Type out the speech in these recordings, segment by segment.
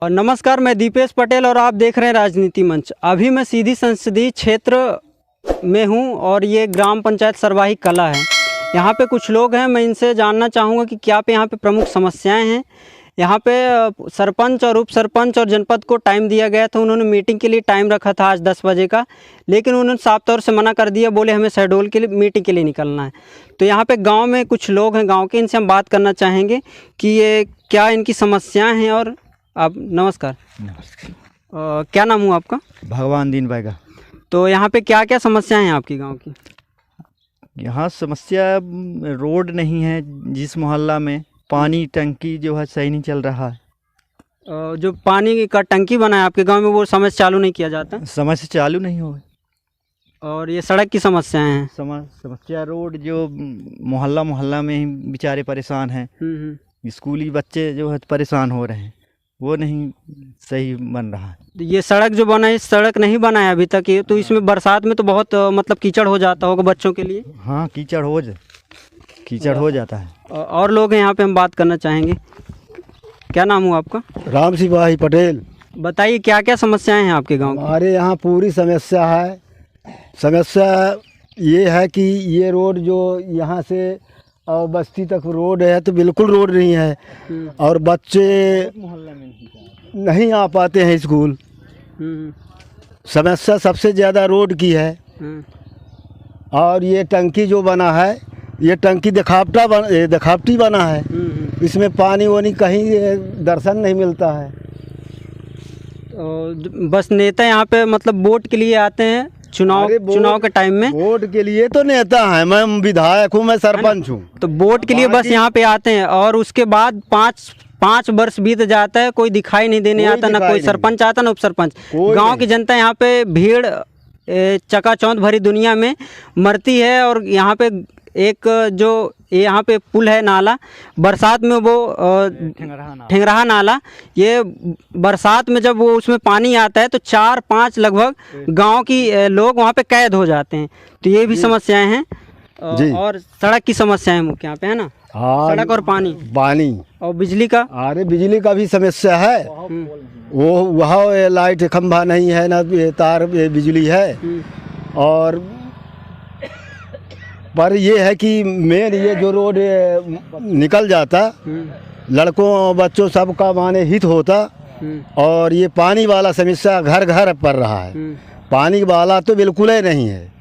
और नमस्कार, मैं दीपेश पटेल और आप देख रहे हैं राजनीति मंच। अभी मैं सीधी संसदीय क्षेत्र में हूं और ये ग्राम पंचायत सरवाही कला है। यहाँ पे कुछ लोग हैं, मैं इनसे जानना चाहूँगा कि क्या पे यहाँ पे प्रमुख समस्याएं हैं। यहाँ पे सरपंच और उप सरपंच और जनपद को टाइम दिया गया था, उन्होंने मीटिंग के लिए टाइम रखा था आज 10 बजे का, लेकिन उन्होंने साफ तौर से मना कर दिया, बोले हमें शहडोल के लिए मीटिंग के लिए निकलना है। तो यहाँ पे गांव में कुछ लोग हैं गांव के, इनसे हम बात करना चाहेंगे कि ये क्या इनकी समस्याएं हैं। और आप नमस्कार। नमस्कार। क्या नाम हुआ आपका? भगवान दीन बैगा। तो यहाँ पे क्या क्या समस्याएं हैं आपकी गांव की? यहाँ समस्या रोड नहीं है, जिस मोहल्ला में पानी टंकी जो है सही नहीं चल रहा है। जो पानी का टंकी बना है आपके गांव में वो समय से चालू नहीं किया जाता? समय से चालू नहीं हो। और ये सड़क की समस्याएं हैं? समस्या रोड जो मोहल्ला मोहल्ला में ही बेचारे परेशान हैं। स्कूली बच्चे जो है परेशान हो रहे हैं, वो नहीं सही बन रहा है। ये सड़क जो बना है, इस सड़क नहीं बना है अभी तक ये, तो इसमें बरसात में तो बहुत मतलब कीचड़ हो जाता होगा बच्चों के लिए। हाँ, कीचड़ हो जाता है। और लोग हैं यहाँ पे, हम बात करना चाहेंगे। क्या नाम हुआ आपका? राम सिपाही पटेल। बताइए क्या क्या समस्याएं हैं आपके गांव की? हमारे यहाँ पूरी समस्या है। समस्या ये है कि ये रोड जो यहाँ से और बस्ती तक रोड है तो बिल्कुल रोड नहीं है और बच्चे नहीं आ पाते हैं स्कूल। समस्या सबसे ज़्यादा रोड की है। और ये टंकी जो बना है, ये टंकी दिखावटी बना है। इसमें पानी वानी कहीं दर्शन नहीं मिलता है। बस नेता यहाँ पे मतलब वोट के लिए आते हैं चुनाव के टाइम में। वोट के लिए तो नेता है, मैं विधायक हूँ, मैं सरपंच हूँ। तो वोट के लिए बस यहाँ पे आते हैं और उसके बाद पाँच वर्ष बीत जाता है, कोई दिखाई नहीं देने आता, ना कोई सरपंच आता ना उप सरपंच। गाँव की जनता यहाँ पे भीड़ चकाचौंध भरी दुनिया में मरती है। और यहाँ पे एक जो यहाँ पे पुल है, नाला, बरसात में वो ठेंगराहा नाला, ये बरसात में जब वो उसमें पानी आता है तो 4-5 लगभग गांव की लोग वहाँ पे कैद हो जाते हैं। तो ये भी समस्याएं हैं। और सड़क की समस्याएं मुख्य यहाँ पे है ना। हाँ, सड़क और पानी और बिजली का। अरे बिजली का भी समस्या है। वो वहाँ लाइट खंभा नहीं है, ना तार बिजली है। और पर ये है कि मेन ये जो रोड निकल जाता, लड़कों बच्चों सबका माने हित होता। और ये पानी वाला समस्या घर घर पड़ रहा है। पानी वाला तो बिल्कुल ही नहीं है।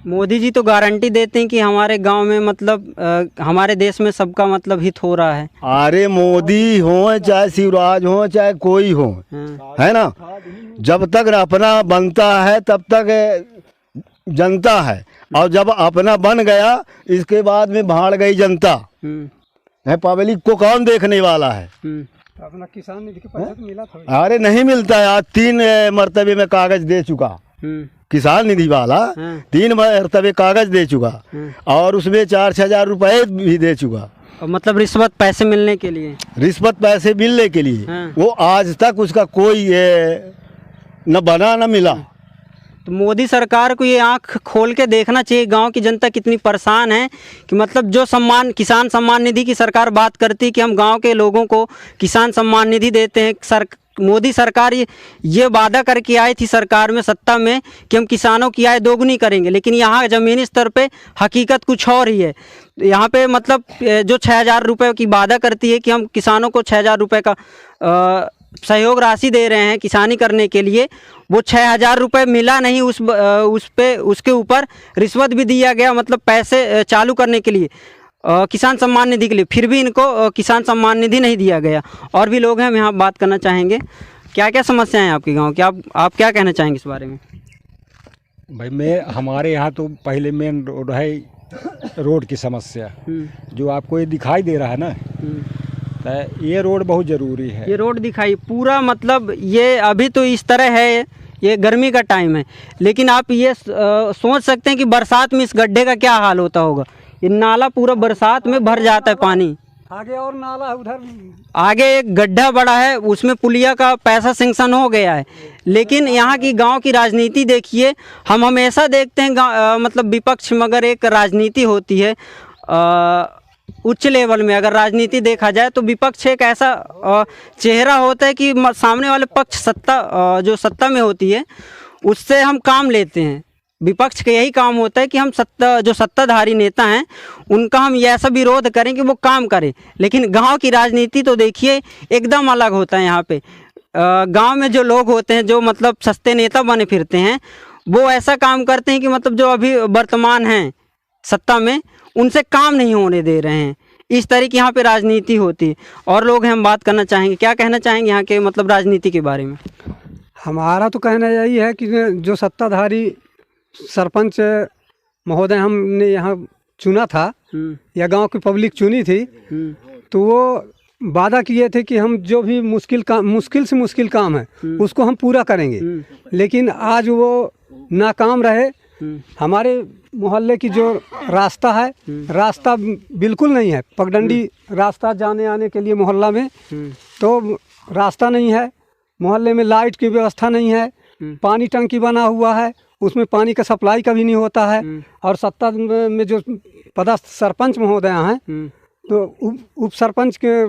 मोदी जी तो गारंटी देते हैं कि हमारे गांव में मतलब हमारे देश में सबका मतलब हित हो रहा है। अरे मोदी हो चाहे शिवराज हो चाहे कोई हो, है ना, जब तक अपना बनता है तब तक जनता है। और जब अपना बन गया इसके बाद में भाड़ गई जनता है। पब्लिक को कौन देखने वाला है? अपना किसान निधि के पैसा तो मिला था। अरे नहीं मिलता है। आज 3 मरतबे में कागज दे चुका किसान निधि वाला। 3 मरतबे कागज दे चुका और उसमें 4-6 हजार रुपये भी दे चुका। मतलब रिश्वत पैसे मिलने के लिए। वो आज तक उसका कोई न बना न मिला। तो मोदी सरकार को ये आंख खोल के देखना चाहिए गांव की जनता कितनी परेशान है कि मतलब जो किसान सम्मान निधि की सरकार बात करती है कि हम गांव के लोगों को किसान सम्मान निधि देते हैं। मोदी सरकार ये वादा करके आई थी सरकार में, सत्ता में, कि हम किसानों की आय दोगुनी करेंगे, लेकिन यहाँ ज़मीनी स्तर पे हकीकत कुछ और ही है। यहाँ पे मतलब जो 6,000 रुपये की वादा करती है कि हम किसानों को 6,000 रुपये का सहयोग राशि दे रहे हैं किसानी करने के लिए, वो 6,000 रुपये मिला नहीं। उसके ऊपर रिश्वत भी दिया गया, मतलब पैसे चालू करने के लिए किसान सम्मान निधि के लिए, फिर भी इनको किसान सम्मान निधि नहीं दिया गया। और भी लोग हैं, हम यहाँ बात करना चाहेंगे। क्या क्या समस्याएं हैं आपके गांव की? आप क्या कहना चाहेंगे इस बारे में? भाई हमारे यहाँ तो पहले मेन रोड है, रोड की समस्या जो आपको ये दिखाई दे रहा है ना, तो ये रोड बहुत ज़रूरी है। ये रोड दिखाई पूरा, मतलब ये अभी तो इस तरह है, ये गर्मी का टाइम है, लेकिन आप ये सोच सकते हैं कि बरसात में इस गड्ढे का क्या हाल होता होगा। ये नाला पूरा बरसात में भर जाता है पानी। आगे और नाला उधर आगे एक गड्ढा बड़ा है, उसमें पुलिया का पैसा सेंक्शन हो गया है। लेकिन यहाँ की गांव की राजनीति देखिए, हम हमेशा देखते हैं मतलब विपक्ष में अगर एक राजनीति होती है उच्च लेवल में अगर राजनीति देखा जाए तो विपक्ष एक ऐसा चेहरा होता है कि सामने वाले पक्ष जो सत्ता में होती है उससे हम काम लेते हैं। विपक्ष का यही काम होता है कि हम जो सत्ताधारी नेता हैं उनका हम ये ऐसा विरोध करें कि वो काम करें। लेकिन गांव की राजनीति तो देखिए एकदम अलग होता है। यहाँ पे गांव में जो लोग होते हैं जो मतलब सस्ते नेता बने फिरते हैं वो ऐसा काम करते हैं कि मतलब जो अभी वर्तमान हैं सत्ता में उनसे काम नहीं होने दे रहे हैं। इस तरह की यहाँ पे राजनीति होती है। और लोग हम बात करना चाहेंगे, क्या कहना चाहेंगे यहाँ के मतलब राजनीति के बारे में? हमारा तो कहना यही है कि जो सत्ताधारी सरपंच महोदय हमने यहाँ चुना था या गांव की पब्लिक चुनी थी, तो वो वादा किए थे कि हम जो भी मुश्किल से मुश्किल काम है उसको हम पूरा करेंगे। लेकिन आज वो नाकाम रहे। हमारे मोहल्ले की जो रास्ता है, रास्ता बिल्कुल नहीं है। पगडंडी रास्ता जाने आने के लिए मोहल्ला में तो रास्ता नहीं है। मोहल्ले में लाइट की व्यवस्था नहीं है। पानी टंकी बना हुआ है, उसमें पानी का सप्लाई कभी नहीं होता है। और सत्ता में जो पदस्थ सरपंच महोदय हैं, तो उप सरपंच के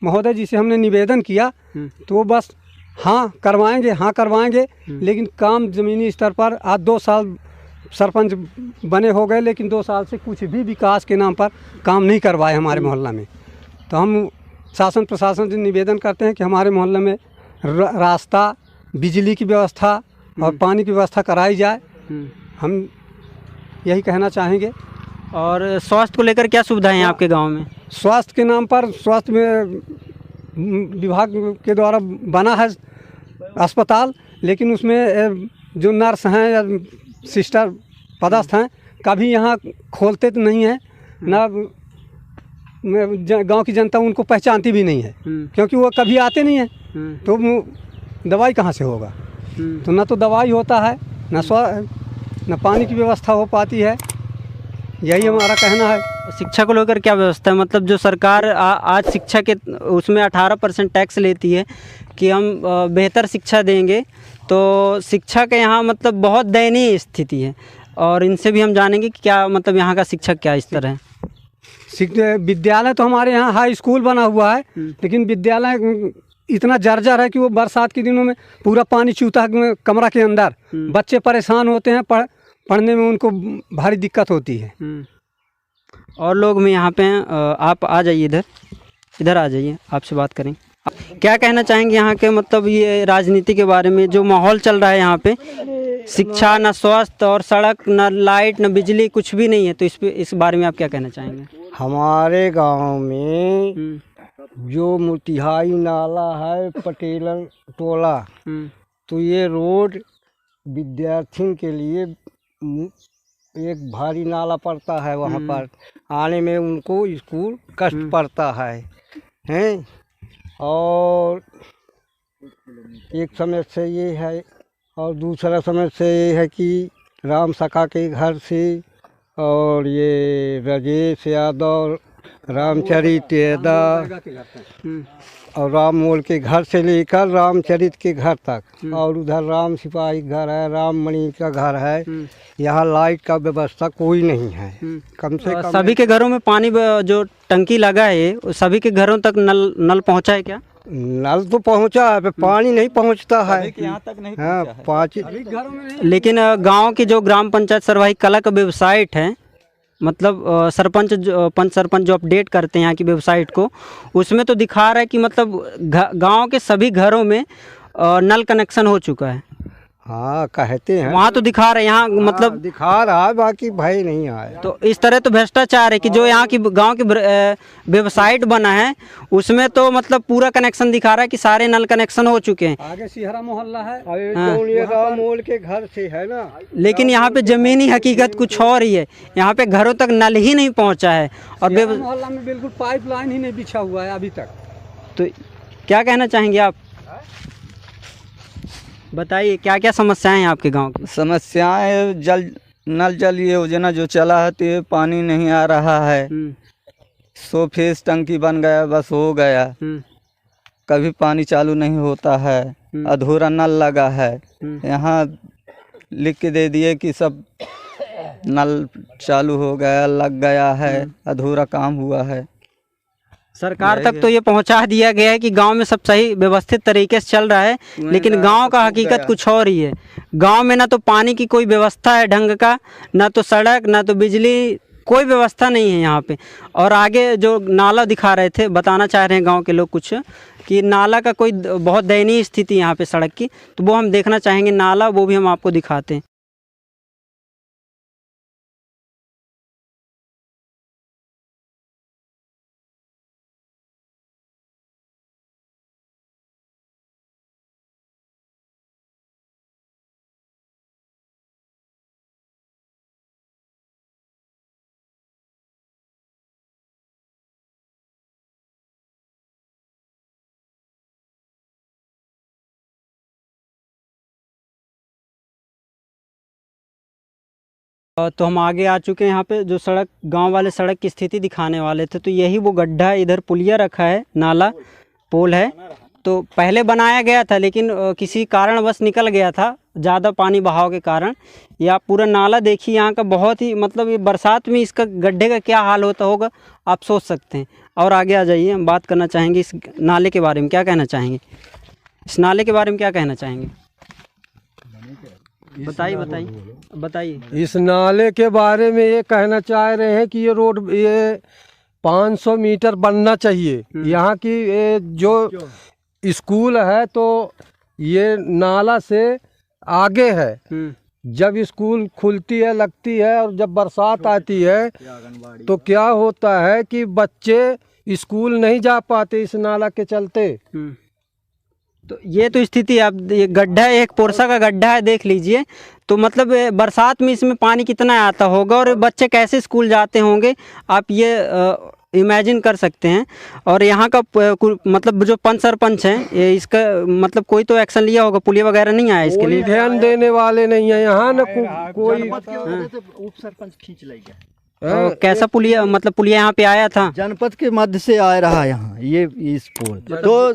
महोदय जी से हमने निवेदन किया तो वो बस हाँ करवाएंगे। लेकिन काम ज़मीनी स्तर पर आज 2 साल सरपंच बने हो गए, लेकिन 2 साल से कुछ भी विकास के नाम पर काम नहीं करवाए हमारे मोहल्ला में। तो हम शासन प्रशासन से निवेदन करते हैं कि हमारे मोहल्ले में रास्ता, बिजली की व्यवस्था और पानी की व्यवस्था कराई जाए। हम यही कहना चाहेंगे। और स्वास्थ्य को लेकर क्या सुविधाएं हैं आपके गांव में? स्वास्थ्य के नाम पर स्वास्थ्य में विभाग के द्वारा बना है अस्पताल, लेकिन उसमें जो नर्स हैं या सिस्टर पदस्थ हैं कभी यहाँ खोलते तो नहीं है ना। गांव की जनता उनको पहचानती भी नहीं है क्योंकि वो कभी आते नहीं हैं। तो दवाई कहाँ से होगा? तो ना तो दवाई होता है, ना पानी की व्यवस्था हो पाती है। यही हमारा कहना है। शिक्षा को लेकर क्या व्यवस्था है? मतलब जो सरकार आज शिक्षा के उसमें 18% टैक्स लेती है कि हम बेहतर शिक्षा देंगे, तो शिक्षा के यहाँ मतलब बहुत दयनीय स्थिति है। और इनसे भी हम जानेंगे कि क्या मतलब यहाँ का शिक्षा क्या स्तर है। विद्यालय तो हमारे यहाँ हाई स्कूल बना हुआ है, लेकिन विद्यालय इतना जर्जर है कि वो बरसात के दिनों में पूरा पानी चूता है कमरा के अंदर। बच्चे परेशान होते हैं, पढ़ने में उनको भारी दिक्कत होती है। और लोग में यहाँ पे हैं, आप आ जाइए, इधर आ जाइए, आपसे बात करें। क्या कहना चाहेंगे यहाँ के मतलब ये राजनीति के बारे में? जो माहौल चल रहा है यहाँ पे, शिक्षा न स्वास्थ्य और सड़क न लाइट न बिजली, कुछ भी नहीं है। तो इस बारे में आप क्या कहना चाहेंगे? हमारे गांव में जो मोतिहारी नाला है, पटेलन टोला, तो ये रोड विद्यार्थियों के लिए एक भारी नाला पड़ता है। वहाँ पर आने में उनको स्कूल कष्ट पड़ता है। और एक समस्या ये है, और दूसरा समस्या ये है कि राम सखा के घर से और ये राजेश यादव, रामचरित यादव और राम मोल के घर से लेकर रामचरित के घर तक, और उधर राम सिपाही घर है, राम मणि का घर है। यहाँ लाइट का व्यवस्था कोई नहीं है। कम से कम सभी के घरों में पानी जो टंकी लगा है सभी के घरों तक नल पहुँचा है क्या? नल तो पहुँचा है, पानी नहीं पहुँचता है। यहाँ तक नहीं हाँ, पहुँचा है। लेकिन गांव की जो ग्राम पंचायत सरवाही कला का वेबसाइट है, मतलब पंच सरपंच जो अपडेट करते हैं यहाँ की वेबसाइट को, उसमें तो दिखा रहा है कि मतलब गांव के सभी घरों में नल कनेक्शन हो चुका है। हाँ कहते हैं, वहाँ तो दिखा रहे हैं, यहाँ मतलब दिखा रहा है, बाकी भाई नहीं आया। तो इस तरह तो भ्रष्टाचार है कि जो यहाँ की गांव की वेबसाइट बना है उसमें तो मतलब पूरा कनेक्शन दिखा रहा है कि सारे नल कनेक्शन हो चुके हैं। आगे सिहरा मोहल्ला है, ये राम मोल के घर से है ना। लेकिन यहाँ पे जमीनी हकीकत कुछ और ही है। यहाँ पे घरों तक नल ही नहीं पहुँचा है। और मोहल्ला में बिल्कुल पाइपलाइन ही नहीं बिछा हुआ है अभी तक। तो क्या कहना चाहेंगे आप? बताइए क्या क्या समस्याएं हैं आपके गांव की? समस्याएं नल जल योजना जो चला है तो ये पानी नहीं आ रहा है। 100 फेस टंकी बन गया, बस हो गया, कभी पानी चालू नहीं होता है। अधूरा नल लगा है। यहाँ लिख के दे दिए कि सब नल चालू हो गया, लग गया है, अधूरा काम हुआ है। सरकार तक तो ये पहुंचा दिया गया है कि गांव में सब सही व्यवस्थित तरीके से चल रहा है, लेकिन गांव का हकीकत कुछ और ही है। गांव में ना तो पानी की कोई व्यवस्था है ढंग का, ना तो सड़क, ना तो बिजली, कोई व्यवस्था नहीं है यहाँ पे। और आगे जो नाला दिखा रहे थे, बताना चाह रहे हैं गांव के लोग कुछ कि नाला का कोई बहुत दयनीय स्थिति यहाँ पे सड़क की, तो वो हम देखना चाहेंगे नाला, वो भी हम आपको दिखाते हैं। तो हम आगे आ चुके हैं यहाँ पे, जो सड़क गांव वाले सड़क की स्थिति दिखाने वाले थे। तो यही वो गड्ढा है, इधर पुलिया रखा है, नाला पोल है। तो पहले बनाया गया था, लेकिन किसी कारणवश निकल गया था ज़्यादा पानी बहाव के कारण। ये आप पूरा नाला देखिए यहाँ का, बहुत ही मतलब ये बरसात में इसका गड्ढे का क्या हाल होता होगा आप सोच सकते हैं। और आगे आ जाइए, हम बात करना चाहेंगे इस नाले के बारे में। क्या कहना चाहेंगे इस नाले के बारे में, क्या कहना चाहेंगे? बताइए बताइए बताइए। इस नाले के बारे में ये कहना चाह रहे हैं कि ये रोड ये 500 मीटर बनना चाहिए। यहाँ की ये जो स्कूल है तो ये नाला से आगे है। जब स्कूल खुलती है, लगती है, और जब बरसात आती है तो क्या होता है कि बच्चे स्कूल नहीं जा पाते इस नाला के चलते। तो ये तो स्थिति, आप ये गड्ढा है, एक पोरसा का गड्ढा है, देख लीजिए। तो मतलब बरसात में इसमें पानी कितना आता होगा और बच्चे कैसे स्कूल जाते होंगे, आप ये इमेजिन कर सकते हैं। और यहाँ का मतलब जो पंच सरपंच हैं, इसका मतलब कोई तो एक्शन लिया होगा, पुलिया वगैरह नहीं आया इसके लिए, ध्यान देने वाले नहीं है यहाँ न कोई। उप सरपंच खींच लेगा। कैसा पुलिया, मतलब पुलिया यहाँ पे आया था? जनपद के मध्य से आ रहा है यहाँ ये इस पोल, तो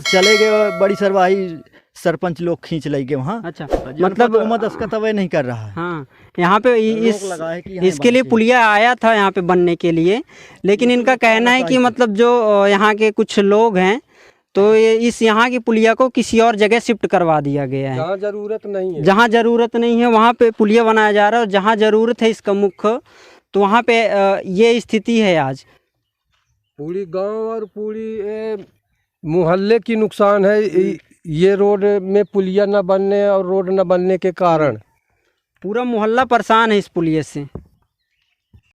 चले गए बड़ी सरवाही, सरपंच लोग खींच लेंगे वहाँ। अच्छा, मतलब इसका तवे नहीं कर रहा है। हाँ, यहाँ पे इसके लिए पुलिया आया था यहाँ पे बनने के लिए, लेकिन इनका कहना है कि मतलब जो यहाँ के कुछ लोग हैं, तो ये इस यहाँ की पुलिया को किसी और जगह शिफ्ट करवा दिया गया है। जहाँ ज़रूरत नहीं है, जहाँ ज़रूरत नहीं है वहाँ पे पुलिया बनाया जा रहा है, और जहाँ ज़रूरत है इसका मुख्य, तो वहाँ पे ये स्थिति है आज। पूरी गांव और पूरी मोहल्ले की नुकसान है ये रोड में पुलिया न बनने और रोड न बनने के कारण। पूरा मोहल्ला परेशान है इस पुलिया से।